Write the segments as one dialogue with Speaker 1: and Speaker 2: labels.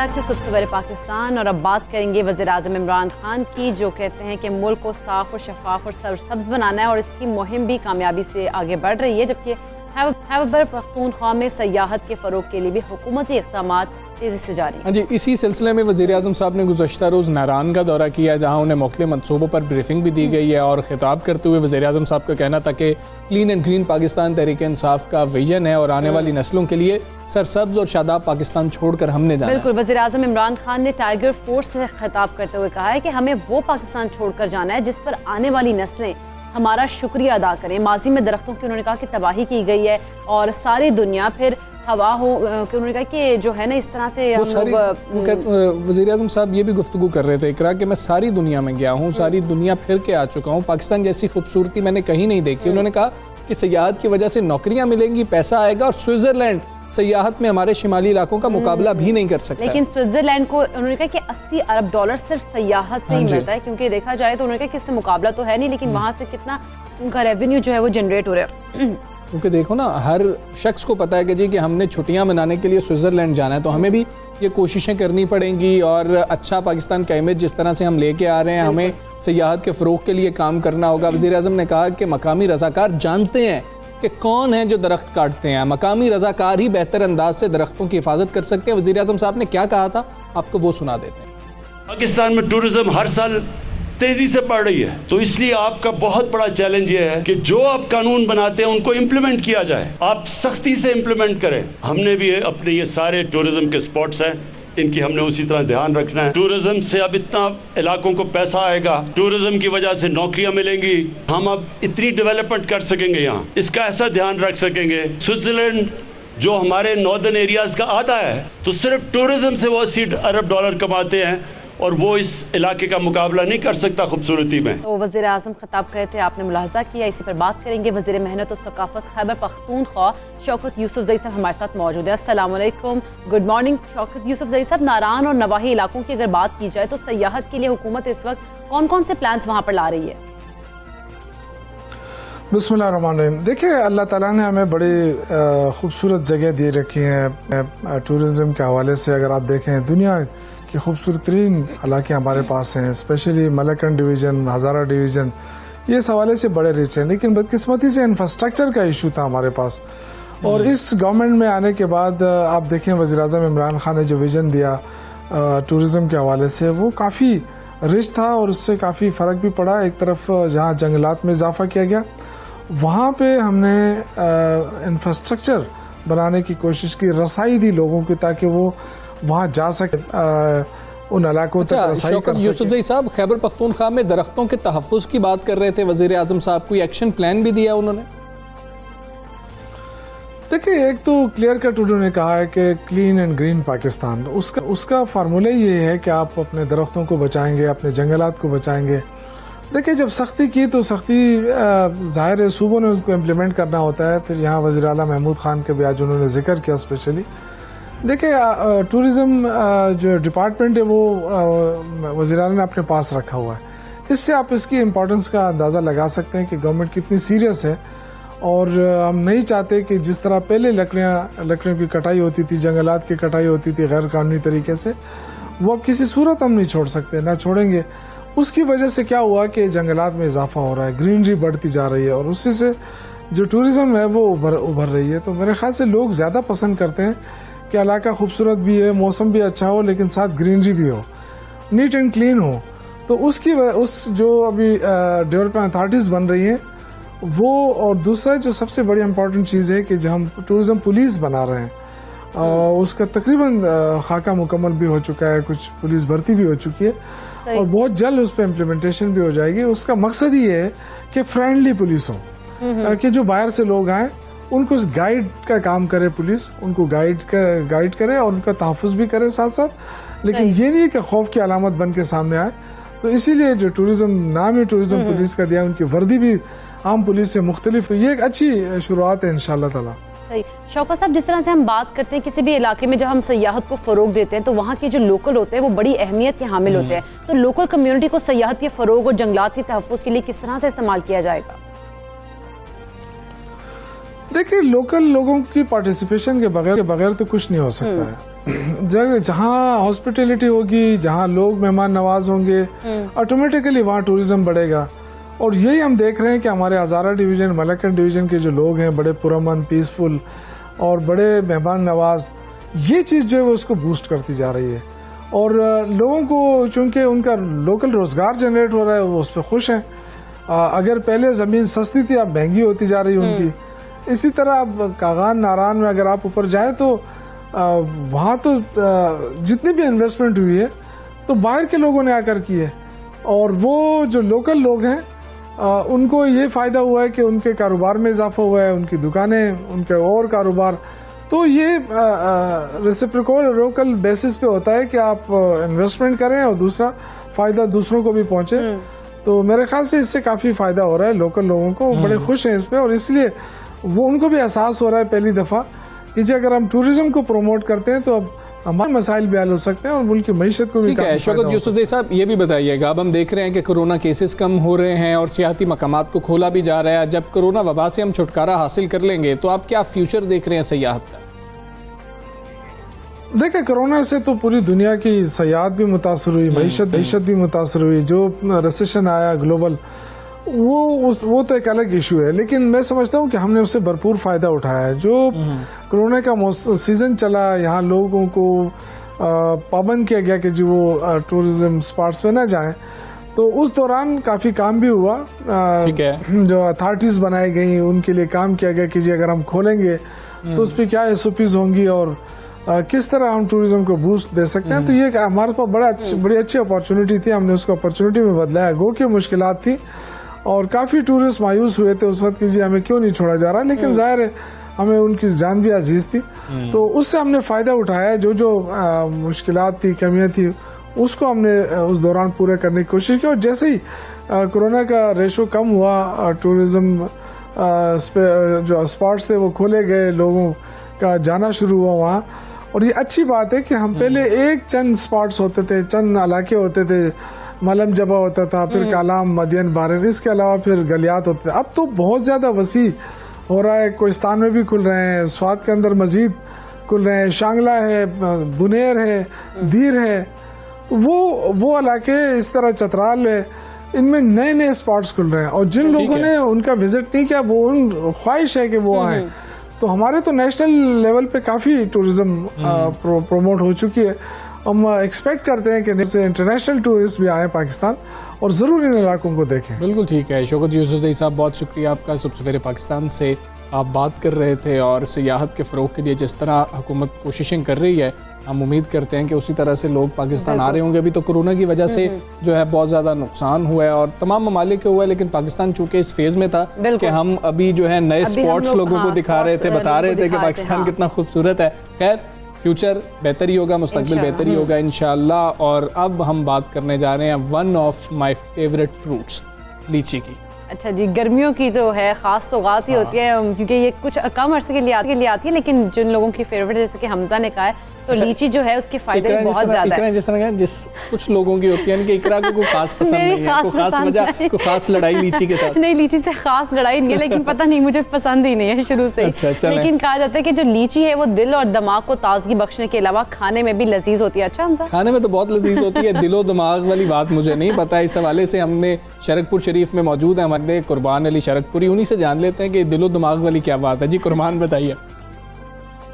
Speaker 1: Back to सबसे बड़े पाकिस्तान। और अब बात करेंगे वज़ीर-ए-आज़म इमरान खान की, जो कहते हैं कि मुल्क को साफ और शफाफ और सरसब्ज बनाना है और इसकी मुहिम भी कामयाबी से आगे बढ़ रही है। जबकि खैबर पख्तूनख्वा में सयाहत के फ़रोग के लिए भी हुकूमती इक़दाम तेज़ी से जारी हैं।
Speaker 2: हाँ जी, इसी सिलसिले में वज़ीर-ए-आज़म साहब ने गुज़श्ता रोज़ नारान का दौरा किया, जहाँ उन्हें मुख्तलिफ मनसूबों पर ब्रीफिंग भी दी गई है। और ख़िताब करते हुए वज़ीर-ए-आज़म साहब का कहना था कि clean and green Pakistan Tehreek Insaf का विजन है और आने वाली नस्लों के लिए सरसब्ज और शादाब पाकिस्तान छोड़कर हमने जाना है।
Speaker 1: बिल्कुल, वज़ीर-ए-आज़म इमरान खान ने टाइगर फोर्स से खिताब करते हुए कहा है कि हमें वो पाकिस्तान छोड़कर जाना है जिस पर आने वाली नस्लें हमारा शुक्रिया अदा करें। माजी में दरख्तों की उन्होंने कहा कि तबाही की गई है और सारी दुनिया फिर हवा हो, कि उन्होंने कहा कि जो है ना इस तरह से हम लोग।
Speaker 2: वज़ीर-ए-आज़म साहब ये भी गुफ्तगू कर रहे थे इकरा कि मैं सारी दुनिया में गया हूँ, सारी दुनिया फिर के आ चुका हूँ, पाकिस्तान जैसी खूबसूरती मैंने कहीं नहीं देखी। उन्होंने कहा कि सयाहत की वजह से नौकरियाँ मिलेंगी, पैसा आएगा और स्विट्ज़रलैंड सयाहत में हमारे शिमाली इलाकों का मुकाबला भी नहीं कर सकता।
Speaker 1: लेकिन स्विट्जरलैंड को उन्होंने कहा कि 80 अरब डॉलर सिर्फ सयाहत से ही मिलता है, क्योंकि देखा जाए तो उन्होंने कहा कि इससे मुकाबला तो है नहीं, लेकिन वहाँ से कितना उनका रेवेन्यू जो है वो जनरेट हो रहा है।
Speaker 2: क्योंकि देखो ना, हर शख्स को पता है कि जी कि हमने छुट्टियां मनाने के लिए स्विट्ज़रलैंड जाना है, तो हमें भी ये कोशिशें करनी पड़ेंगी। और अच्छा पाकिस्तान का इमेज जिस तरह से हम लेके आ रहे हैं, हमें सयाहत के फ़रोग के लिए काम करना होगा। वज़ीर-ए-आज़म ने कहा कि मकामी रज़ाकार जानते हैं कि कौन है जो दरख्त काटते हैं, मकामी रज़ाकार ही बेहतर अंदाज से दरख्तों की हिफाजत कर सकते हैं। वज़ीर-ए-आज़म साहब ने क्या कहा था, आपको वो सुना देते हैं।
Speaker 3: पाकिस्तान में टूरिज्म हर साल तेजी से बढ़ रही है, तो इसलिए आपका बहुत बड़ा चैलेंज ये है कि जो आप कानून बनाते हैं उनको इम्प्लीमेंट किया जाए, आप सख्ती से इम्प्लीमेंट करें। हमने भी अपने ये सारे टूरिज्म के स्पॉट्स हैं, इनकी हमने उसी तरह ध्यान रखना है। टूरिज्म से अब इतना इलाकों को पैसा आएगा, टूरिज्म की वजह से नौकरियां मिलेंगी, हम अब इतनी डेवलपमेंट कर सकेंगे, यहाँ इसका ऐसा ध्यान रख सकेंगे। स्विट्जरलैंड जो हमारे नॉर्दर्न एरियाज का आधा है, तो सिर्फ टूरिज्म से वो 80 अरब डॉलर कमाते हैं और वो इस इलाके का मुकाबला नहीं कर सकता खूबसूरती में।
Speaker 1: तो वज़ीर-ए-आज़म खिताब कहे थे, आपने मुलाहजा किया। इसी पर बात करेंगे। वज़ीर मेहनत और सकाफत खैबर पख्तूनख्वा शौकत यूसुफज़ई साहब हमारे साथ मौजूद है। अस्सलाम वालेकुम, गुड मॉर्निंग शौकत यूसुफज़ई साहब। नारान और नवाही इलाकों की अगर बात की जाए तो सयाहत के लिए हुकूमत इस वक्त कौन कौन से प्लान्स वहाँ पर ला रही है?
Speaker 4: बिस्मिल्लाहिर्रहमानिर्रहीम। देखिए, अल्लाह ताला ने हमें बड़ी खूबसूरत जगह दे रखी है टूरिज़म के हवाले से। अगर आप देखें, दुनिया की खूबसूरत तरीन इलाके हमारे पास हैं, स्पेशली मलकन डिवीज़न, हज़ारा डिवीज़न, ये इस हवाले से बड़े रिच हैं। लेकिन बदकिस्मती से इंफ्रास्ट्रक्चर का इशू था हमारे पास। और इस गवर्नमेंट में आने के बाद आप देखें, वज़ीर-ए-आज़म इमरान खान ने जो विज़न दिया टूरिज़म के हवाले से, वो काफ़ी रिच था और उससे काफ़ी फ़र्क भी पड़ा। एक तरफ जहाँ जंगलात में इजाफा किया गया, वहाँ पे हमने इंफ्रास्ट्रक्चर बनाने की कोशिश की, रसाई दी लोगों की ताकि वो वहाँ जा सके, उन इलाकों तक रसाई कर सके।
Speaker 2: यूसुफज़ई साहब, खैबर पख्तूनख्वा में दरख्तों के तहफ़्फ़ुज़ की बात कर रहे थे वज़ीर-ए-आज़म साहब, कोई एक्शन प्लान भी दिया उन्होंने?
Speaker 4: देखिए, एक तो क्लियर कट उन्होंने कहा है कि क्लीन एंड ग्रीन पाकिस्तान, उसका फार्मूला ये है कि आप अपने दरख्तों को बचाएंगे, अपने जंगलात को बचाएंगे। देखिए, जब सख्ती की तो सख्ती ज़ाहिर है सूबों ने उसको इम्प्लीमेंट करना होता है। फिर यहाँ वज़ीर आला महमूद खान के भी आज उन्होंने जिक्र किया स्पेशली। देखिए, टूरिज़म जो डिपार्टमेंट है वो वज़ीर आला ने अपने पास रखा हुआ है। इससे आप इसकी इम्पोर्टेंस का अंदाज़ा लगा सकते हैं कि गवर्नमेंट कितनी सीरियस है। और हम नहीं चाहते कि जिस तरह पहले लकड़ियों की कटाई होती थी, जंगलात की कटाई होती थी गैर कानूनी तरीके से, वो अब किसी सूरत हम नहीं छोड़ सकते, ना छोड़ेंगे। उसकी वजह से क्या हुआ कि जंगलात में इजाफा हो रहा है, ग्रीनरी बढ़ती जा रही है और उसी से जो टूरिज़म है वो उभर रही है। तो मेरे ख्याल से लोग ज़्यादा पसंद करते हैं कि इलाका खूबसूरत भी है, मौसम भी अच्छा हो, लेकिन साथ ग्रीनरी भी हो, नीट एंड क्लीन हो। तो उस जो अभी डेवलपमेंट अथॉरिटीज़ बन रही हैं वो, और दूसरा जो सबसे बड़ी इम्पोर्टेंट चीज़ है कि जो हम टूरिज़म पुलिस बना रहे हैं, उसका तकरीबन खाका मुकम्मल भी हो चुका है, कुछ पुलिस भर्ती भी हो चुकी है और बहुत जल्द उस पर इम्प्लीमेंटेशन भी हो जाएगी। उसका मकसद ये है कि फ्रेंडली पुलिस हो, कि जो बाहर से लोग आए उनको गाइड का काम करे पुलिस, उनको गाइड करे और उनका तहफ़्फ़ुज़ भी करे साथ साथ। लेकिन ये नहीं है कि खौफ की अलामत बन के सामने आए। तो इसीलिए जो टूरिज़म नाम है टूरिज़म पुलिस का दिया, उनकी वर्दी भी आम पुलिस से मुख्तलिफ, ये एक अच्छी शुरुआत है इंशाअल्लाह ताला।
Speaker 1: सही। शौकत साहब, जिस तरह से हम बात करते हैं किसी भी इलाके में जब हम सयाहत को फ़रोग देते हैं तो वहाँ के जो लोकल होते हैं वो बड़ी अहमियत के हामिल होते हैं। तो लोकल कम्युनिटी को सयाहत के फ़रोग और जंगलात के तहफ़्फ़ुज़ के लिए किस तरह से इस्तेमाल किया जाएगा?
Speaker 4: देखिए, लोकल लोगों की पार्टिसिपेशन के बगैर तो कुछ नहीं हो सकता है। जगह जहाँ हॉस्पिटलिटी होगी, जहाँ लोग मेहमान नवाज होंगे, ऑटोमेटिकली वहाँ टूरिज्म बढ़ेगा। और यही हम देख रहे हैं कि हमारे हज़ारा डिवीज़न, मलक्कड़ डिवीज़न के जो लोग हैं, बड़े पुरअमन, पीसफुल और बड़े मेहमान नवाज, ये चीज़ जो है वो उसको बूस्ट करती जा रही है। और लोगों को चूँकि उनका लोकल रोज़गार जनरेट हो रहा है, वो उस पर खुश हैं। अगर पहले ज़मीन सस्ती थी, अब महंगी होती जा रही है उनकी। इसी तरह अब कागान नारान में अगर आप ऊपर जाएँ तो वहाँ तो जितनी भी इन्वेस्टमेंट हुई है तो बाहर के लोगों ने आकर की है, और वो जो लोकल लोग हैं उनको ये फ़ायदा हुआ है कि उनके कारोबार में इजाफा हुआ है, उनकी दुकानें, उनके और कारोबार। तो ये रेसिप्रोकल बेसिस पे होता है कि आप इन्वेस्टमेंट करें और दूसरा फ़ायदा दूसरों को भी पहुँचे। तो मेरे ख्याल से इससे काफ़ी फ़ायदा हो रहा है लोकल लोगों को, बड़े खुश हैं इस पे, और इसलिए वो उनको भी एहसास हो रहा है पहली दफ़ा कि जी अगर हम टूरिज्म को प्रमोट करते हैं तो अब हमारे मसाइल भी हल हो सकते हैं और मुल्क की मईशत को भी।
Speaker 2: ठीक है शौकत यूसुफज़ई साहब, ये भी बताइएगा, अब हम देख रहे हैं कि कोरोना केसेस कम हो रहे हैं और सियाती मकामात को खोला भी जा रहा है। जब कोरोना वबा से हम छुटकारा हासिल कर लेंगे तो आप क्या फ्यूचर देख रहे हैं सयाहत का?
Speaker 4: देखिए, कोरोना से तो पूरी दुनिया की सयाहत भी मुतासर हुई, मईशत भी मुतासर हुई। जो रिसेशन आया ग्लोबल, वो तो एक अलग इशू है, लेकिन मैं समझता हूँ कि हमने उससे भरपूर फ़ायदा उठाया है। जो कोरोना का सीज़न चला, यहाँ लोगों को पाबंद किया गया कि जी वो टूरिज्म स्पॉट्स पे ना जाएं, तो उस दौरान काफ़ी काम भी हुआ।
Speaker 2: ठीक है,
Speaker 4: जो अथॉरिटीज़ बनाई गई उनके लिए काम किया गया कि जी अगर हम खोलेंगे तो उस पर क्या SOPs होंगी और किस तरह हम टूरिज्म को बूस्ट दे सकते हैं। तो ये हमारे पास बड़ी अच्छी अपॉर्चुनिटी थी, हमने उसको अपॉर्चुनिटी में बदला है। गो की मुश्किलात थी और काफ़ी टूरिस्ट मायूस हुए थे उस वक्त कि जी हमें क्यों नहीं छोड़ा जा रहा, लेकिन जाहिर है हमें उनकी जान भी अजीज़ थी, तो उससे हमने फ़ायदा उठाया। जो मुश्किलात थी, कमियाँ थी, उसको हमने उस दौरान पूरा करने की कोशिश की। और जैसे ही कोरोना का रेशो कम हुआ, टूरिज़म जो स्पॉट्स थे वो खोले गए, लोगों का जाना शुरू हुआ वहाँ। और ये अच्छी बात है कि हम पहले एक चंद स्पॉट्स होते थे, चंद इलाके होते थे, मलम जबा होता था, फिर कालाम, मदियन, बारन, इसके अलावा फिर गलियात होते थे। अब तो बहुत ज़्यादा वसी हो रहा है, कोहिस्तान में भी खुल रहे हैं, स्वात के अंदर मजीद खुल रहे हैं, शांगला है, बुनेर है, दीर है। तो वो इलाके, इस तरह चतराल है, इनमें नए नए स्पॉट्स खुल रहे हैं। और जिन लोगों ने उनका विजिट नहीं किया, वो उन ख्वाहिश है कि वो आए। तो हमारे तो नेशनल लेवल पे काफ़ी टूरिज्म प्रमोट हो चुकी है। हम एक्सपेक्ट करते हैं कि इंटरनेशनल टूरिस्ट भी आए पाकिस्तान और ज़रूर इन इलाकों को देखें।
Speaker 2: बिल्कुल ठीक है शौकत यूसुफज़ई साहब, बहुत शुक्रिया आपका। सुबह सवेरे पाकिस्तान से आप बात कर रहे थे और सियाहत के फ़रोग के लिए जिस तरह हुकूमत कोशिशें कर रही है, हम उम्मीद करते हैं कि उसी तरह से लोग पाकिस्तान आ रहे होंगे। अभी तो कोरोना की वजह से जो है बहुत ज़्यादा नुकसान हुआ है और तमाम ममालिक को हुआ है, लेकिन पाकिस्तान चूँकि इस फेज़ में था कि हम अभी जो है नए स्पॉट्स लोगों को दिखा रहे थे, बता रहे थे कि पाकिस्तान कितना खूबसूरत है। खैर, फ्यूचर बेहतर ही होगा, मुस्तकबिल बेहतर ही होगा इंशाअल्लाह। और अब हम बात करने जा रहे हैं one of my favourite fruits, लीची की।
Speaker 1: अच्छा जी, गर्मियों की तो है ख़ास सौगात ही होती है, क्योंकि ये कुछ कम अरसे के लिए आती है, लेकिन जिन लोगों की फेवरेट, जैसे कि हमजा ने कहा है, तो लीची जो है उसके फायदे बहुत ज़्यादा है।
Speaker 2: जिस तरह जिस कुछ लोगों की होती है कि इकरा को कोई खास पसंद नहीं है, कोई खास वजह, कोई खास लड़ाई लीची के साथ
Speaker 1: नहीं, लीची से खास लड़ाई नहीं है, लेकिन पता नहीं, मुझे पसंद ही नहीं है शुरू से।
Speaker 2: अच्छा,
Speaker 1: लेकिन कहा जाता है कि जो लीची है वो दिल और दिमाग को ताजगी बख्शने के अलावा खाने में भी लजीज होती है। अच्छा हमजा,
Speaker 2: खाने में तो बहुत लजीज होती है, दिलो दिमाग वाली बात मुझे नहीं पता। इस हवाले से हमने शरकपुर शरीफ में मौजूद है हमारे कुर्बान अली शरकपुरी, उन्हीं से जान लेते हैं कि दिलो दिमाग वाली क्या बात है। जी कुर्बान, बताइए।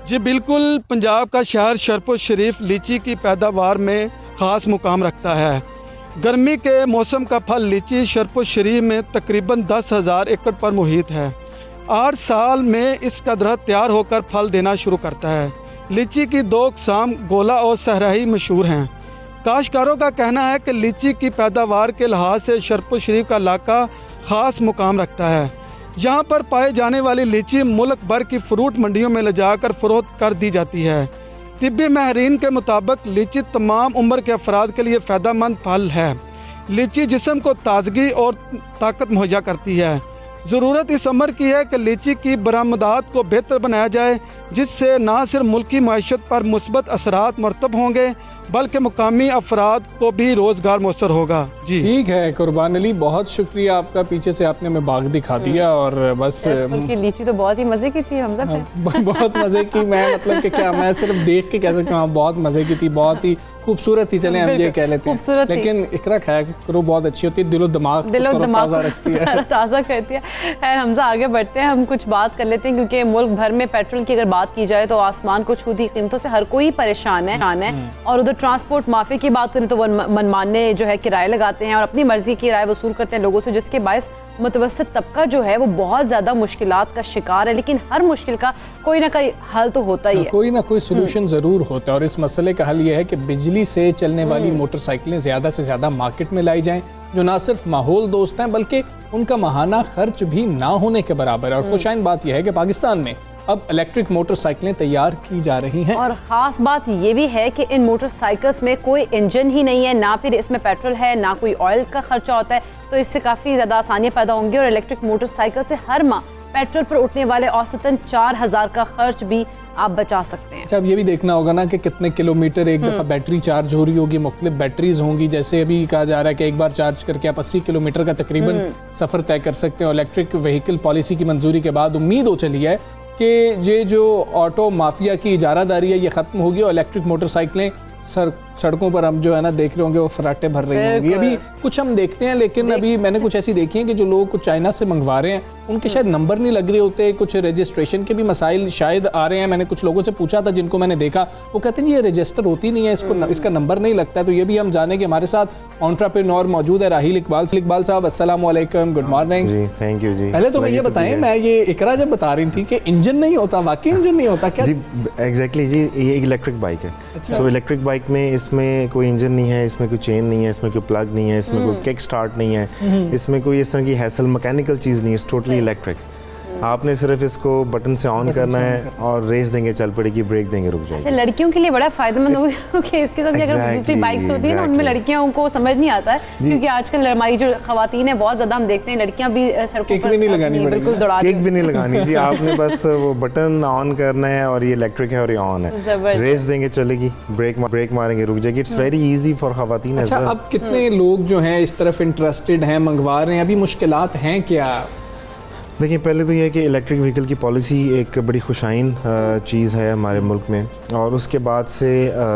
Speaker 5: जी बिल्कुल, पंजाब का शहर शरकपुर शरीफ लीची की पैदावार में ख़ास मुकाम रखता है। गर्मी के मौसम का फल लीची शरकपुर शरीफ में तकरीबन 10,000 एकड़ पर मुहित है। 8 साल में इसका दरख्त तैयार होकर फल देना शुरू करता है। लीची की 2 अक़साम, गोला और सहराई, मशहूर हैं। काश्तकारों का कहना है कि लीची की पैदावार के लिहाज से शरकपुर शरीफ का इलाका ख़ास मुकाम रखता है। यहाँ पर पाए जाने वाली लीची मुल्क भर की फ्रूट मंडियों में ले जाकर फ़रोख्त कर दी जाती है। तिब्बी माहिरीन के मुताबिक लीची तमाम उम्र के अफराद के लिए फ़ायदेमंद फल है। लीची जिस्म को ताजगी और ताकत मुहैया करती है। ज़रूरत इस अमर की है कि लीची की बरामदात को बेहतर बनाया जाए, जिससे न सिर्फ मुल्की माशत पर मुस्बत असरात मरतब होंगे बल्कि मुकामी अफराद को भी रोज़गार मुयसर होगा। जी
Speaker 2: ठीक है कुर्बान अली, बहुत शुक्रिया आपका, पीछे से आपने हमें बाग दिखा दिया और बस
Speaker 1: उनकी लीची तो बहुत ही मज़े की थी हमजा पे।
Speaker 2: बहुत मज़े की, मैं मतलब कि क्या मैं सिर्फ देख के कह सकता हूँ बहुत मज़े की थी, बहुत ही खूबसूरत थी, चलें हम ये कह लेते हैं। लेकिन इकरा खाया करो, बहुत अच्छी होती है, दिलो दिमाग ताज़ा रखती है,
Speaker 1: ताज़ा करती है। खैर हमजा आगे बढ़ते हैं, हम कुछ बात कर लेते हैं क्योंकि मुल्क भर में पेट्रोल की अगर बात की जाए तो आसमान को छूती कीमतों से हर कोई परेशान है। और उधर ट्रांसपोर्ट माफिया की बात करें तो वो मनमाने जो है किराए लगाते हैं और अपनी मर्जी की किराए वसूल करते हैं लोगों से, जिसके बायस मुतवस्सित तबका जो है वो बहुत ज़्यादा मुश्किलात का शिकार है। लेकिन हर मुश्किल का कोई ना कोई हल तो होता ही है,
Speaker 2: कोई ना कोई सोल्यूशन ज़रूर होता है। और इस मसले का हल ये है कि बिजली से चलने वाली मोटरसाइकिलें ज़्यादा से ज़्यादा मार्केट में लाई जाएं, जो ना सिर्फ माहौल दोस्त हैं बल्कि उनका माहाना खर्च भी ना होने के बराबर है। और खुशाइन बात यह है कि पाकिस्तान में अब इलेक्ट्रिक मोटरसाइकिलें तैयार की जा रही हैं।
Speaker 1: और ख़ास बात ये भी है कि इन मोटरसाइकिल्स में कोई इंजन ही नहीं है, ना फिर इसमें पेट्रोल है, ना कोई ऑयल का खर्चा होता है, तो इससे काफ़ी ज़्यादा आसानियाँ पैदा होंगी। और इलेक्ट्रिक मोटरसाइकिल से हर माह पेट्रोल पर उठने वाले औसतन 4000 का खर्च भी आप बचा सकते हैं।
Speaker 2: अच्छा, अब ये भी देखना होगा ना कि कितने किलोमीटर एक दफ़ा बैटरी चार्ज हो रही होगी, मुख्तलिफ बैटरीज होंगी। जैसे अभी कहा जा रहा है कि एक बार चार्ज करके आप 80 किलोमीटर का तकरीबन सफ़र तय कर सकते हैं। इलेक्ट्रिक व्हीकल पॉलिसी की मंजूरी के बाद उम्मीद हो चली है कि ये जो ऑटो माफिया की इजारादारी है ये ख़त्म होगी और इलेक्ट्रिक मोटरसाइकिलें सड़कों पर हम जो है ना देख रहे होंगे वो फराटे भर रही होंगी। अभी कुछ हम देखते हैं, लेकिन अभी मैंने कुछ ऐसी देखी है कि जो लोग कुछ चाइना से मंगवा रहे हैं उनके शायद नंबर नहीं लग रहे होते, कुछ रजिस्ट्रेशन के भी मसाइल शायद आ रहे हैं। मैंने कुछ लोगों से पूछा था जिनको मैंने देखा, वो कहते हैं ये रजिस्टर होती नहीं है, इसका नंबर नहीं लगता है। तो ये भी हम जाने कि हमारे साथ एंटरप्रेन्योर मौजूद है राहिल इकबाल। इकबाल साहब अस्सलाम वालेकुम, good morning
Speaker 6: ji. Thank you ji.
Speaker 2: पहले तो मैं ये बताएं, मैं ये इकरा जब बता रही थी कि इंजन नहीं होता, वाकई इंजन नहीं होता क्या?
Speaker 6: जी एग्जैक्टली जी, ये एक इलेक्ट्रिक बाइक है। सो इलेक्ट्रिक बाइक में इसमें कोई इंजन नहीं है, इसमें कोई चेन नहीं है, इसमें कोई प्लग नहीं है, इसमें कोई किक स्टार्ट नहीं है, इसमें कोई इस तरह की हैसल मैकेनिकल चीज़ नहीं है, इट्स टोटली इलेक्ट्रिक। आपने सिर्फ इसको बटन से ऑन करना है और रेस देंगे, चल पड़ेगी, ब्रेक देंगे, रुक जाएगी।
Speaker 1: अच्छा, लड़कियों के लिए बड़ा फायदेमंद होगा कि इसके साथ अगर दूसरी बाइक्स होती है ना उनमें लड़कियों को समझ नहीं आता है, क्योंकि आजकल हमारी जो खवातीन है बहुत ज़्यादा हम देखते हैं लड़कियां भी सड़कों पर
Speaker 2: नहीं लगानी,
Speaker 1: बिल्कुल दौड़ा
Speaker 6: किक भी नहीं लगानी जी। आपने बस वो बटन ऑन करना है और ये इलेक्ट्रिक है और ये ऑन है, रेस देंगे चलेगी, ब्रेक मारेंगे रुक जाएगी। इट्स वेरी इजी फॉर खवातीन।
Speaker 2: अच्छा, अब कितने लोग जो हैं इस तरफ इंटरेस्टेड हैं, मंगवा रहे हैं, अभी मुश्किलात हैं क्या?
Speaker 6: देखिए, पहले तो यह है कि इलेक्ट्रिक व्हीकल की पॉलिसी एक बड़ी खुशाइन चीज़ है हमारे मुल्क में। और उसके बाद से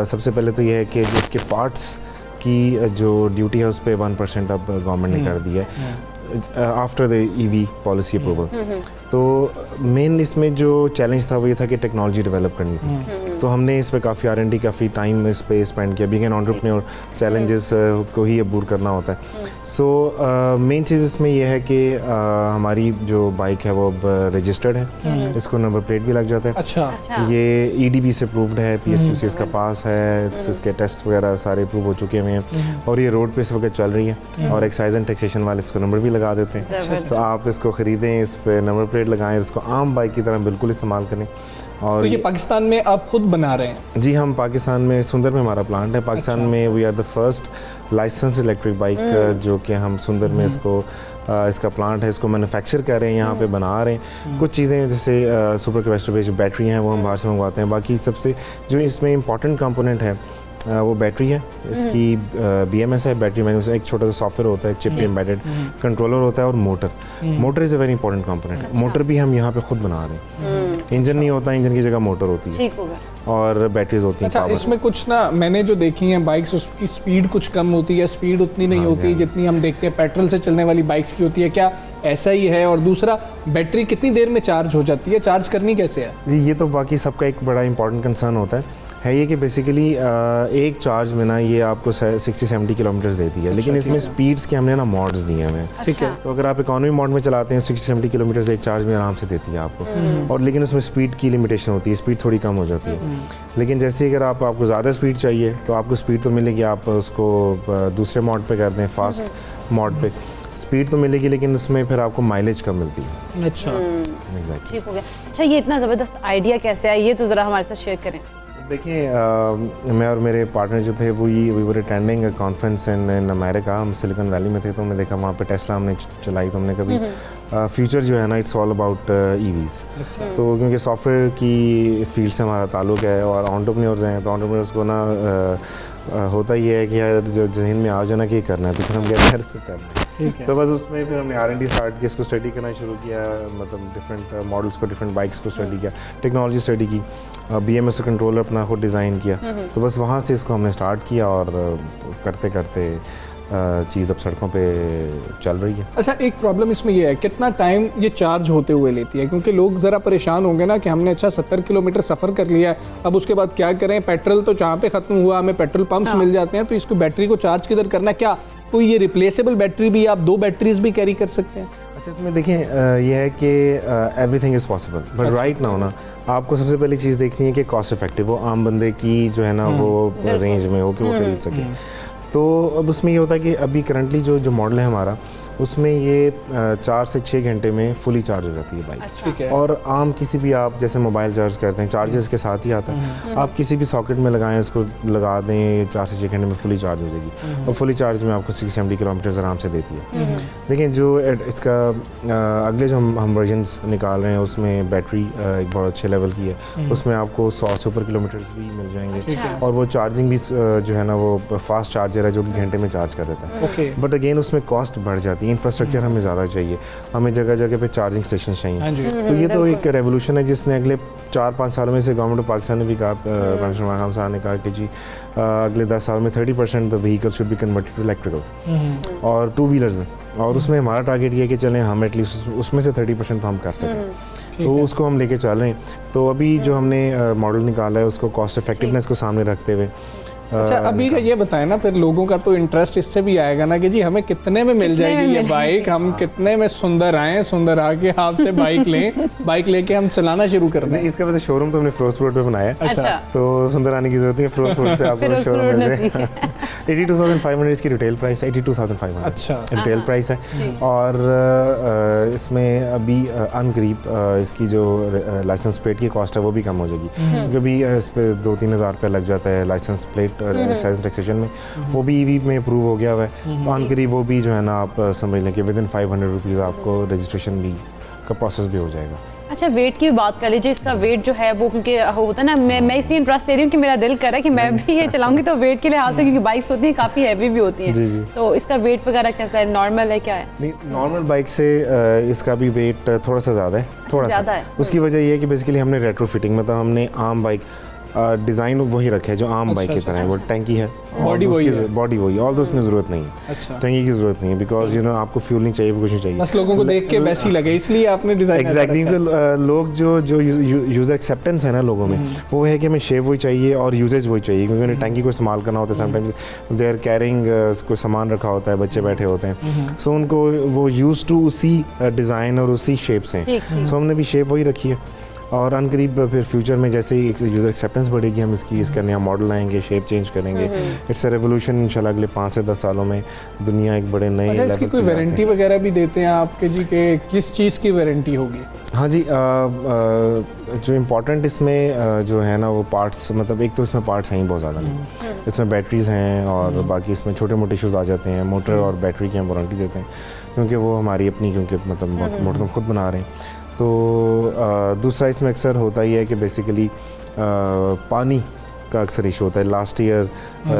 Speaker 6: सबसे पहले तो यह है कि जो इसके पार्ट्स की जो ड्यूटी है उस पर 1% अब गवर्नमेंट ने कर दिया है after the EV policy approval. तो मेन इसमें जो चैलेंज था वो ये था कि टेक्नोलॉजी डेवलप करनी थी, तो हमने इस पर काफ़ी R&D काफ़ी टाइम इस पर स्पेंड किया। बीइंग एन एंटरप्रेन्योर चैलेंजेस को ही अबूर करना होता है। सो मेन चीज़ इसमें यह है कि हमारी जो बाइक है वो अब रजिस्टर्ड है, इसको नंबर प्लेट भी लग जाता है।
Speaker 2: अच्छा।
Speaker 6: ये EDB से अप्रूव्ड है, PSQC इसका पास है, इसके टेस्ट वगैरह सारे अप्रूव हो चुके हुए हैं और ये रोड पे इस वक्त चल रही है और एक्साइज एंड टैक्सेशन वाले इसको नंबर भी लगा देते हैं। तो आप इसको ख़रीदें, इस पर नंबर प्लेट लगाएं, इसको आम बाइक की तरह बिल्कुल इस्तेमाल करें। और
Speaker 2: तो ये पाकिस्तान में आप खुद बना रहे हैं?
Speaker 6: जी, हम पाकिस्तान में सुंदर में हमारा प्लांट है। पाकिस्तान में we are the first licence electric bike जो कि हम सुंदर में इसको इसका प्लांट है, इसको मैन्युफैक्चर कर रहे हैं, यहाँ पे बना रहे हैं। कुछ चीज़ें जैसे सुपर कैपेसिटर पे जो बैटरी हैं वो हम बाहर से मंगवाते हैं। बाकी सबसे जो इसमें इंपॉर्टेंट कंपोनेंट है वो बैटरी है, इसकी BMS है बैटरी में, एक छोटा सा सॉफ्टवेयर होता है, चिप एम्बेडेड कंट्रोलर होता है और motor is a very important component. Motor भी हम यहाँ पे खुद बना रहे हैं। इंजन नहीं होता, इंजन की जगह मोटर होती है,
Speaker 1: ठीक होगा,
Speaker 6: और बैटरीज होती हैं।
Speaker 2: अच्छा, इसमें कुछ ना मैंने जो देखी हैं बाइक्स, उसकी स्पीड कुछ कम होती है, स्पीड उतनी नहीं होती जितनी हम देखते हैं पेट्रोल से चलने वाली बाइक्स की होती है, क्या ऐसा ही है? और दूसरा, बैटरी कितनी देर में चार्ज हो जाती है, चार्ज करनी कैसे है?
Speaker 6: जी, ये तो बाकी सबका एक बड़ा इंपॉर्टेंट कंसर्न होता है ये कि बेसिकली एक चार्ज में ना ये आपको 60-70 किलोमीटर देती है। लेकिन इसमें स्पीड्स के हमने ना मॉड्स दिए हैं।
Speaker 2: ठीक है।
Speaker 6: तो अगर आप इकोनॉमी मोड में चलाते हैं 60-70 किलोमीटर एक चार्ज में आराम से देती है आपको, और लेकिन उसमें स्पीड की लिमिटेशन होती है, स्पीड थोड़ी कम हो जाती है। लेकिन जैसे अगर आपको ज़्यादा स्पीड चाहिए तो आपको स्पीड तो मिलेगी, आप उसको दूसरे मोड पे कर दें, फास्ट मोड पे स्पीड तो मिलेगी, लेकिन उसमें फिर आपको माइलेज कम मिलती है।
Speaker 2: अच्छा,
Speaker 6: एग्जैक्टली।
Speaker 1: ठीक हो गया। अच्छा, ये इतना ज़बरदस्त आइडिया कैसे आया, ये तो ज़रा हमारे साथ शेयर करें।
Speaker 6: देखिए, मैं और मेरे पार्टनर जो थे वो we were attending a conference in America. हम सिलिकॉन वैली में थे, तो हमने देखा वहाँ पे टेस्ला हमने चलाई, तो हमने कभी फ्यूचर जो है ना इट्स ऑल अबाउट EVs। तो क्योंकि सॉफ्टवेयर की फील्ड से हमारा ताल्लुक है और एंटरप्रेन्योर्स हैं, तो एंटरप्रेन्योर्स को ना होता ये है कि यार जो जहन में आ जाए ना कि ये करना है तो फिर हम कहते हैं इसको करना है।
Speaker 2: ठीक है।
Speaker 6: तो बस उसमें फिर हमने R&D स्टार्ट किया, इसको स्टडी करना शुरू किया, मतलब डिफरेंट मॉडल्स को, डिफरेंट बाइक्स को स्टडी किया, टेक्नोलॉजी स्टडी की, BMS कंट्रोलर अपना खुद डिज़ाइन किया। तो बस वहाँ से इसको हमने स्टार्ट किया और करते करते चीज़ अब सड़कों पे चल रही है।
Speaker 2: अच्छा, एक प्रॉब्लम इसमें ये है, कितना टाइम ये चार्ज होते हुए लेती है? क्योंकि लोग ज़रा परेशान होंगे ना कि हमने अच्छा 70 किलोमीटर सफ़र कर लिया है, अब उसके बाद क्या करें, पेट्रोल तो जहाँ पे ख़त्म हुआ, हमें पेट्रोल पंप्स मिल जाते हैं, तो इसको बैटरी को चार्ज किधर करना? क्या कोई ये रिप्लेसेबल बैटरी भी, आप 2 बैटरीज भी कैरी कर सकते हैं?
Speaker 6: अच्छा, इसमें देखें ये है कि everything is possible, but right now ना आपको सबसे पहली चीज़ देखनी है कि कॉस्ट इफेक्टिव हो, आम बंदे की जो है ना वो रेंज में हो कि वो खरीद सके। तो अब उसमें ये होता है कि अभी करंटली जो मॉडल है हमारा, उसमें ये 4 से 6 घंटे में फुली चार्ज हो जाती है बाइक।
Speaker 2: ठीक है।
Speaker 6: और आम किसी भी आप जैसे मोबाइल चार्ज करते हैं, चार्जेस के साथ ही आता है, आप किसी भी सॉकेट में लगाएं, इसको लगा दें, 4 से 6 घंटे में फुली चार्ज हो जाएगी। और फुली चार्ज में आपको 60-70 किलोमीटर आराम से देती है। लेकिन जो इसका अगले जो हम वर्जन्स निकाल रहे हैं उसमें बैटरी एक बहुत अच्छे लेवल की है, उसमें आपको 100 से ऊपर किलोमीटर भी मिल जाएंगे। और वो चार्जिंग भी जो है ना वो फास्ट चार्जर है जो कि घंटे में चार्ज कर देता है। बट अगेन उसमें कॉस्ट बढ़ जाती है, इंफ्रास्ट्रक्चर हमें ज़्यादा चाहिए, हमें जगह जगह पे चार्जिंग स्टेशन चाहिए। तो ये तो एक रेवोल्यूशन है जिसने अगले 4-5 सालों में से गवर्नमेंट ऑफ पाकिस्तान ने भी कहा, इमरान खान साहब ने कहा कि जी अगले 10 साल में 30% the vehicle should be converted to electrical और 2 व्हीलर्स में। और उसमें हमारा टारगेट ये है कि चलें हम एटलीस्ट उसमें से 30% तो हम कर सकें। तो उसको हम लेके चल रहे हैं। तो अभी जो हमने मॉडल निकाला है उसको कॉस्ट इफेक्टिवनेस को सामने रखते हुए।
Speaker 2: अच्छा, अभी का ये बताएं ना, फिर लोगों का तो इंटरेस्ट इससे भी आएगा ना कि जी हमें कितने में मिल जाएगी ये बाइक, हम कितने में सुंदर आए, सुंदर आके आपसे बाइक लें, बाइक लेके हम चलाना शुरू कर दें।
Speaker 6: इसका वजह शोरूम तो हमने फिरोजपुर रोड पे बनाया है।
Speaker 2: अच्छा।
Speaker 6: तो सुंदर आने की जरूरत नहीं है, फिरोजपुर रोड पे आपको शोरूम मिल जाएगा। 82,500 इसकी रिटेल प्राइस है, 82,500
Speaker 2: अच्छा
Speaker 6: रिटेल प्राइस है। और इसमें अभी अनकरीब इसकी जो लाइसेंस प्लेट की कॉस्ट है वो भी कम हो जाएगी, क्योंकि अभी इस पर 2-3 हज़ार रुपये लग जाता है लाइसेंस प्लेट एक्साइज टैक्सेशन में। वो भी EV में अप्रूव हो गया हुआ है, तो अनकरीब वो भी जो है ना आप समझ लें कि विदिन 500 रुपीज़ आपको रजिस्ट्रेशन भी का प्रोसेस भी हो जाएगा।
Speaker 1: अच्छा, वेट की बात कर लीजिए, इसका वेट जो है वो क्योंकि होता है ना, मैं इसलिए इंटरेस्ट ले रही हूँ कि मेरा दिल कर रहा है कि मैं भी ये चलाऊंगी तो वेट के लिहाज से, क्योंकि बाइक्स होती हैं काफ़ी हैवी भी होती हैं।
Speaker 6: जी जी।
Speaker 1: तो इसका वेट वगैरह कैसा है, नॉर्मल है क्या है?
Speaker 6: नहीं, नॉर्मल बाइक से इसका भी वेट थोड़ा सा ज़्यादा है, थोड़ा
Speaker 1: ज़्यादा
Speaker 6: सा
Speaker 1: है।
Speaker 6: उसकी वजह ये है कि बेसिकली हमने रेट्रो फिटिंग, मतलब हमने आम बाइक डिज़ाइन वही रखा है जो आम बाइक की तरह है। वो टैंकी है,
Speaker 2: बॉडी वही है,
Speaker 6: बॉडी वही, ऑल तो उसमें ज़रूरत नहीं है।
Speaker 2: अच्छा,
Speaker 6: टैंकी की ज़रूरत नहीं है, बिकॉज यू नो आपको फ्यूल नहीं चाहिए, कुछ नहीं चाहिए,
Speaker 2: बस लोगों को देख के वैसी लगे इसलिए आपने डिज़ाइन
Speaker 6: एग्जैक्टली। लोग जो यूज़र एक्सेप्टेंस है ना लोगों में, वो है कि हमें शेप वही चाहिए और यूजेज वही चाहिए, क्योंकि उन्हें टैंकी को इस्तेमाल करना होता है। समटाइम्स दे आर कैरिंग कोई सामान रखा होता है, बच्चे बैठे होते हैं, सो उनको वो यूज टू उसी डिज़ाइन और उसी शेप से, सो हमने भी शेप वही रखी है। और अनकरीब फिर फ्यूचर में जैसे ही यूज़र एक्सेप्टेंस बढ़ेगी, हम इसका नया मॉडल लाएंगे, शेप चेंज करेंगे। इट्स अ रेवोल्यूशन, इंशाल्लाह अगले 5 से 10 सालों में दुनिया एक बड़े नए
Speaker 2: लेवल। इसकी कोई वारंटी वगैरह भी देते हैं आपके जी, कि किस चीज़ की वारंटी होगी?
Speaker 6: हाँ जी, जो इम्पोर्टेंट इसमें जो है ना वो पार्ट्स, मतलब एक तो इसमें पार्ट्स हैं ही बहुत ज़्यादा नहीं, इसमें बैटरीज़ हैं और बाकी इसमें छोटे मोटे इशूज़ आ जाते हैं। मोटर और बैटरी की हम वारंटी देते हैं, क्योंकि वो हमारी अपनी, क्योंकि मतलब मोटर हम खुद बना रहे हैं। तो दूसरा इसमें अक्सर होता ही है कि बेसिकली पानी का अक्सर इशू होता है। लास्ट ईयर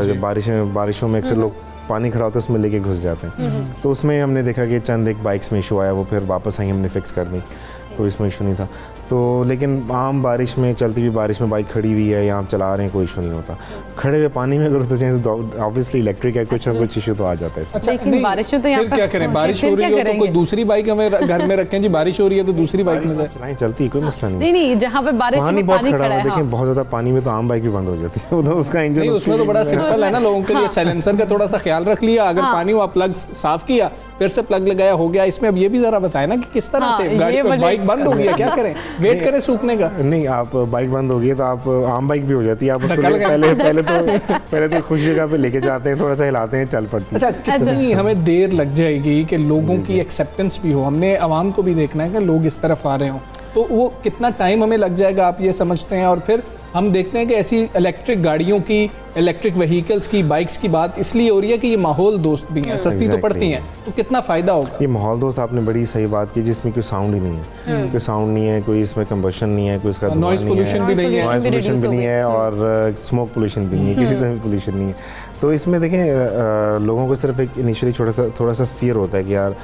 Speaker 6: जब बारिशों में अक्सर लोग पानी खड़ा होता है उसमें लेके घुस जाते हैं, तो उसमें हमने देखा कि चंद एक बाइक्स में इशू आया, वो फिर वापस आई, हमने फिक्स कर दी, कोई इसमें इशू नहीं था। तो लेकिन आम बारिश में, चलती हुई बारिश में बाइक खड़ी हुई है या आप चला रहे हैं, कोई इशू नहीं होता। खड़े हुए पानी में अगर उतर जाए तो ऑब्वियसली इलेक्ट्रिक है, कुछ ना कुछ इशू तो आ जाता है इसमें।
Speaker 2: अच्छा,
Speaker 1: लेकिन बारिश तो यहाँ
Speaker 2: फिर क्या करें, बारिश हो रही हो तो कोई दूसरी बाइक हमें घर में रखें जी, बारिश हो रही है तो दूसरी बाइक में
Speaker 6: चलाएं, चलती है, कोई मसला नहीं।
Speaker 1: नहीं, जहाँ पर बारिश
Speaker 6: पानी बहुत खड़ा है, देखिए बहुत ज़्यादा पानी में तो आम बाइक भी बंद हो जाती है, तो उसका इंजन
Speaker 2: उसमें तो बड़ा सिंपल है ना, लोगों के लिए साइलेंसर का थोड़ा सा ख्याल रख लिया, अगर पानी हुआ प्लग साफ किया, फिर से प्लग लगाया, हो गया। इसमें अब ये भी जरा बताएं ना कि किस तरह से गाड़ी बाइक बंद हो गई, क्या करें, वेट करें सूखने का?
Speaker 6: नहीं, आप बाइक बंद हो गई तो आप आम बाइक भी हो जाती है, आप उसको पहले तो खुश जगह पे लेके जाते हैं, थोड़ा सा हिलाते हैं, चल पड़ती है।
Speaker 2: अच्छा, कितनी हमें देर लग जाएगी कि लोगों की एक्सेप्टेंस भी हो? हमने आवाम को भी देखना है कि लोग इस तरफ आ रहे हों, तो वो कितना टाइम हमें लग जाएगा, आप ये समझते हैं? और फिर हम देखते हैं कि ऐसी इलेक्ट्रिक गाड़ियों की, इलेक्ट्रिक व्हीकल्स की, बाइक्स की बात इसलिए हो रही है कि ये माहौल दोस्त भी हैं, सस्ती तो पड़ती हैं, तो कितना फ़ायदा होगा?
Speaker 6: ये माहौल दोस्त आपने बड़ी सही बात की, जिसमें कोई साउंड ही नहीं है, कोई साउंड नहीं है, कोई इसमें कंबशन नहीं है, कोई इसका
Speaker 2: नॉइज़ पोल्यूशन भी नहीं है,
Speaker 6: नॉइज़ पोल्यूशन भी नहीं है और स्मोक पोल्यूशन भी नहीं है, किसी तरह पोल्यूशन नहीं है। तो इसमें देखें लोगों को सिर्फ एक इनिशियली थोड़ा सा फियर होता है कि यार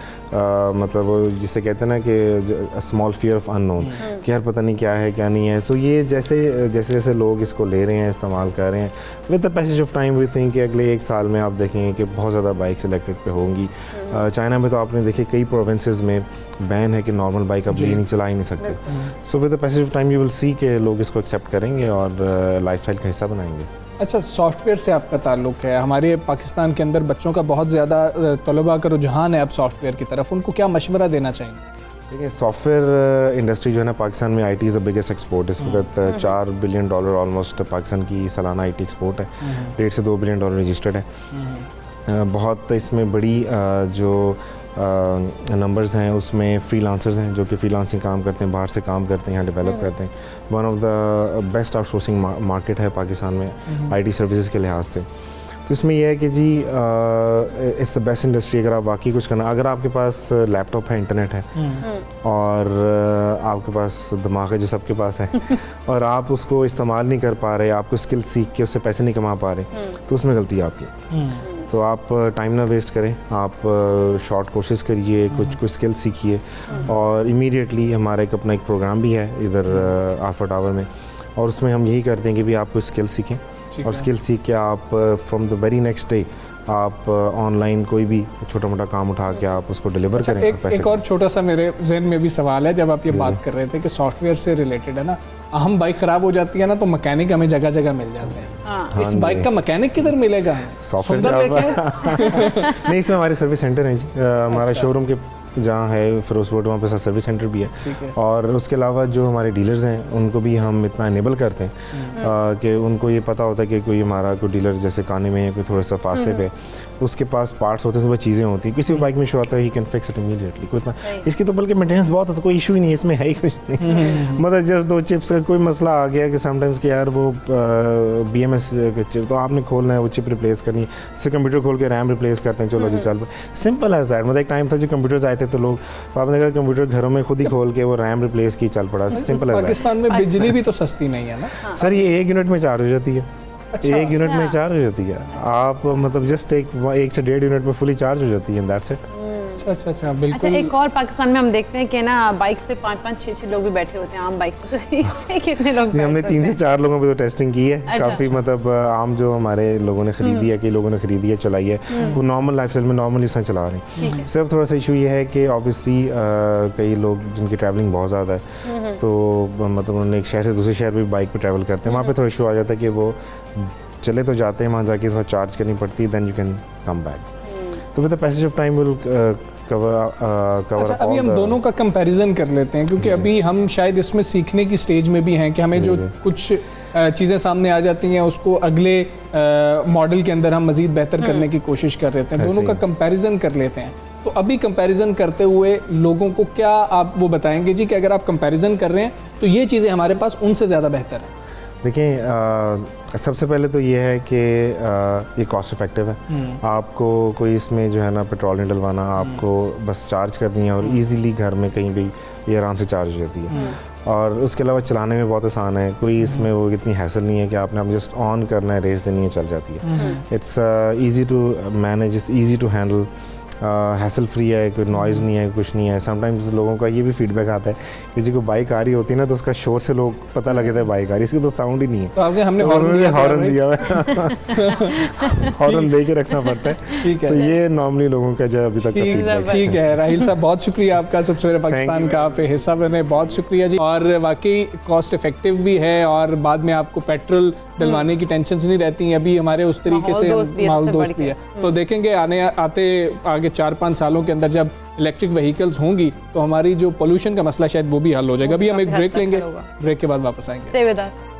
Speaker 6: मतलब वो जिसे कहते हैं ना कि स्मॉल फियर ऑफ अननोन, कि यार पता नहीं क्या है क्या नहीं है। सो ये जैसे जैसे लोग इसको ले रहे हैं, इस्तेमाल कर रहे हैं, with the passage of time we think कि अगले 1 साल में आप देखेंगे कि बहुत ज़्यादा बाइक्स इलेक्ट्रिक पे होंगी। चाइना में तो आपने देखे कई प्रोविंसेस में बैन है कि नॉर्मल बाइक आप नहीं चला ही नहीं सकते। So with the passage of time you will see कि लोग इसको एक्सेप्ट करेंगे और लाइफस्टाइल का हिस्सा बनाएंगे।
Speaker 2: अच्छा, सॉफ्टवेयर से आपका ताल्लुक़ है, हमारे पाकिस्तान के अंदर बच्चों का बहुत ज़्यादा तलबा का रुझान है अब सॉफ्टवेयर की तरफ, उनको क्या मशवरा देना चाहेंगे?
Speaker 6: देखिए सॉफ्टवेयर इंडस्ट्री जो है ना पाकिस्तान में IT is the biggest export. इस वक्त $4 बिलियन ऑलमोस्ट पाकिस्तान की सालाना आईटी एक्सपोर्ट है, $1.5 से $2 बिलियन रजिस्टर्ड है। बहुत इसमें बड़ी जो नंबर्स हैं उसमें फ्रीलांसर्स हैं जो कि फ्रीलांसिंग काम करते हैं, बाहर से काम करते हैं, यहाँ डेवलप करते हैं। One of the best outsourcing market है पाकिस्तान में आईटी सर्विसेज के लिहाज से। तो इसमें यह है कि जी इट्स द बेस्ट इंडस्ट्री। अगर आप वाकई कुछ करना, अगर आपके पास लैपटॉप है, इंटरनेट है और आपके पास दिमाग है जो सबके पास है और आप उसको इस्तेमाल नहीं कर पा रहे, आपको स्किल सीख के उससे पैसे नहीं कमा पा रहे, तो उसमें गलती है आपकी। तो आप टाइम ना वेस्ट करें, आप शॉर्ट कोर्सेज करिए, कुछ स्किल सीखिए और इमीडिएटली हमारा अपना एक प्रोग्राम भी है इधर आल्फा टावर में, और उसमें हम यही करते हैं कि भी आप कोई स्किल सीखें और स्किल सीख के आप from the very next day आप ऑनलाइन कोई भी छोटा मोटा काम उठा के आप उसको डिलीवर करें।
Speaker 2: एक और छोटा सा मेरे जहन में भी सवाल है, जब आप ये बात कर रहे थे कि सॉफ्टवेयर से रिलेटेड है ना, हम बाइक ख़राब हो जाती है ना तो मैकेनिक हमें जगह जगह मिल जाते हैं। इस बाइक का मैकेनिक किधर मिलेगा?
Speaker 6: सॉफ्टवेयर नहीं, इसमें हमारे सर्विस सेंटर हैं जी। हमारा शोरूम के जहाँ है फिरोजपुर, वहाँ पे सर्विस सेंटर भी है और उसके अलावा जो हमारे डीलर्स हैं उनको भी हम इतना इनेबल करते हैं कि उनको ये पता होता है कि कोई हमारा कोई डीलर जैसे काने में है, कोई थोड़ा सा फासले पे, उसके पास पार्ट्स होते हैं, सुबह चीज़ें होती हैं, किसी भी बाइक में इशू आता है, he can fix it immediately. कोई इतना इसकी तो बल्कि मेंटेनेंस बहुत है, कोई इशू ही नहीं है, इसमें है ही कुछ नहीं। मतलब जस्ट 2 चिप्स का कोई मसला आ गया कि समटाइम्स कि यार वो BMS चिप तो आपने खोलना है, वो चिप रिप्लेस करनी है, जैसे कंप्यूटर खोल के रैम रिप्लेस करते हैं, चलो जी चल, सिंपल एज दैट। मतलब एक टाइम था जो कंप्यूटर्स आए थे तो लोग, तो आपने कहा कंप्यूटर घरों में खुद ही खोल के वो रैम रिप्लेस की चल पड़ा, सिंपल है।
Speaker 2: पाकिस्तान में बिजली भी तो सस्ती नहीं है ना
Speaker 6: सर, ये 1 यूनिट में चार्ज हो जाती है। अच्छा, 1 यूनिट में चार्ज हो जाती है, आप मतलब जस्ट 1 से 1.5 यूनिट में फुली चार्ज हो जाती है, दैट्स इट।
Speaker 2: अच्छा बिल्कुल।
Speaker 1: अच्छा, एक और पाकिस्तान में हम देखते हैं कि ना बाइक्स पे 5-5, 6-6 लोग भी बैठे होते हैं आम बाइक्स पे, तो इसमें कितने लोग?
Speaker 6: हमने 3 से 4 लोगों पे तो टेस्टिंग की है। अच्छा, काफ़ी मतलब आम जो हमारे लोगों ने खरीदी है, कई लोगों ने खरीदी है, चलाई है, वो नॉर्मल लाइफस्टाइल में नॉर्मल उसमें चला रहे हैं। सिर्फ थोड़ा सा इशू ये है कि ऑब्वियसली कई लोग जिनकी ट्रैवलिंग बहुत ज़्यादा है, तो मतलब उन्होंने एक शहर से दूसरे शहर भी बाइक पर ट्रैवल करते हैं, वहाँ पर थोड़ा इशू आ जाता है कि वो चले तो जाते हैं, वहाँ जाके थोड़ा चार्ज करनी पड़ती है, then you can come back. तो with the passage of time will cover.
Speaker 2: अच्छा, अभी हम दोनों का कंपैरिजन कर लेते हैं, क्योंकि अभी हम शायद इसमें सीखने की स्टेज में भी हैं कि हमें जो कुछ चीज़ें सामने आ जाती हैं उसको अगले मॉडल के अंदर हम मज़ीद बेहतर करने की कोशिश कर रहे हैं। दोनों का कंपैरिजन कर लेते हैं। तो अभी कंपैरिजन करते हुए लोगों को क्या आप वो बताएंगे जी कि अगर आप कंपैरिजन कर रहे हैं तो ये चीज़ें हमारे पास उनसे ज़्यादा बेहतर है?
Speaker 6: देखिए सबसे पहले तो ये है कि ये कॉस्ट इफेक्टिव है। आपको कोई इसमें जो है ना पेट्रोल नहीं डलवाना, आपको बस चार्ज करनी है और इजीली घर में कहीं भी ये आराम से चार्ज हो जाती है। और उसके अलावा चलाने में बहुत आसान है, कोई इसमें वो इतनी हैसल नहीं है कि आपने आप जस्ट ऑन करना है, रेस देनी है, चल जाती है। It's easy to manage, it's easy to handle, hassle free है, कोई नॉइज़ नहीं है, कुछ नहीं है। समटाइम्स लोगों का ये भी फीडबैक आता है कि जी कोई बाइक आ रही होती है ना तो उसका शोर से लोग पता लगे था बाइक आ रही है, इसकी तो साउंड ही नहीं है।
Speaker 2: तो आपने हमने
Speaker 6: हॉर्न दिया हुआ है, हॉर्न दे के रखना पड़ता है। ठीक है, तो ये नॉर्मली लोगों का जो अभी तक का फीडबैक।
Speaker 2: ठीक है राहिल साहब, बहुत शुक्रिया आपका सबसे पहले पाकिस्तान का आप हिस्सा बने, बहुत शुक्रिया जी। और वाकई कॉस्ट इफेक्टिव भी है और बाद में आपको पेट्रोल डलवाने की टेंशन नहीं रहती। अभी हमारे उस तरीके से माहौल दोस्त भी है। तो देखेंगे आगे 4-5 सालों के अंदर जब इलेक्ट्रिक व्हीकल्स होंगी तो हमारी जो पोल्यूशन का मसला शायद वो भी हल हो जाएगा। अभी हम एक ब्रेक लेंगे, ब्रेक के बाद वापस आएंगे।
Speaker 1: Stay with us.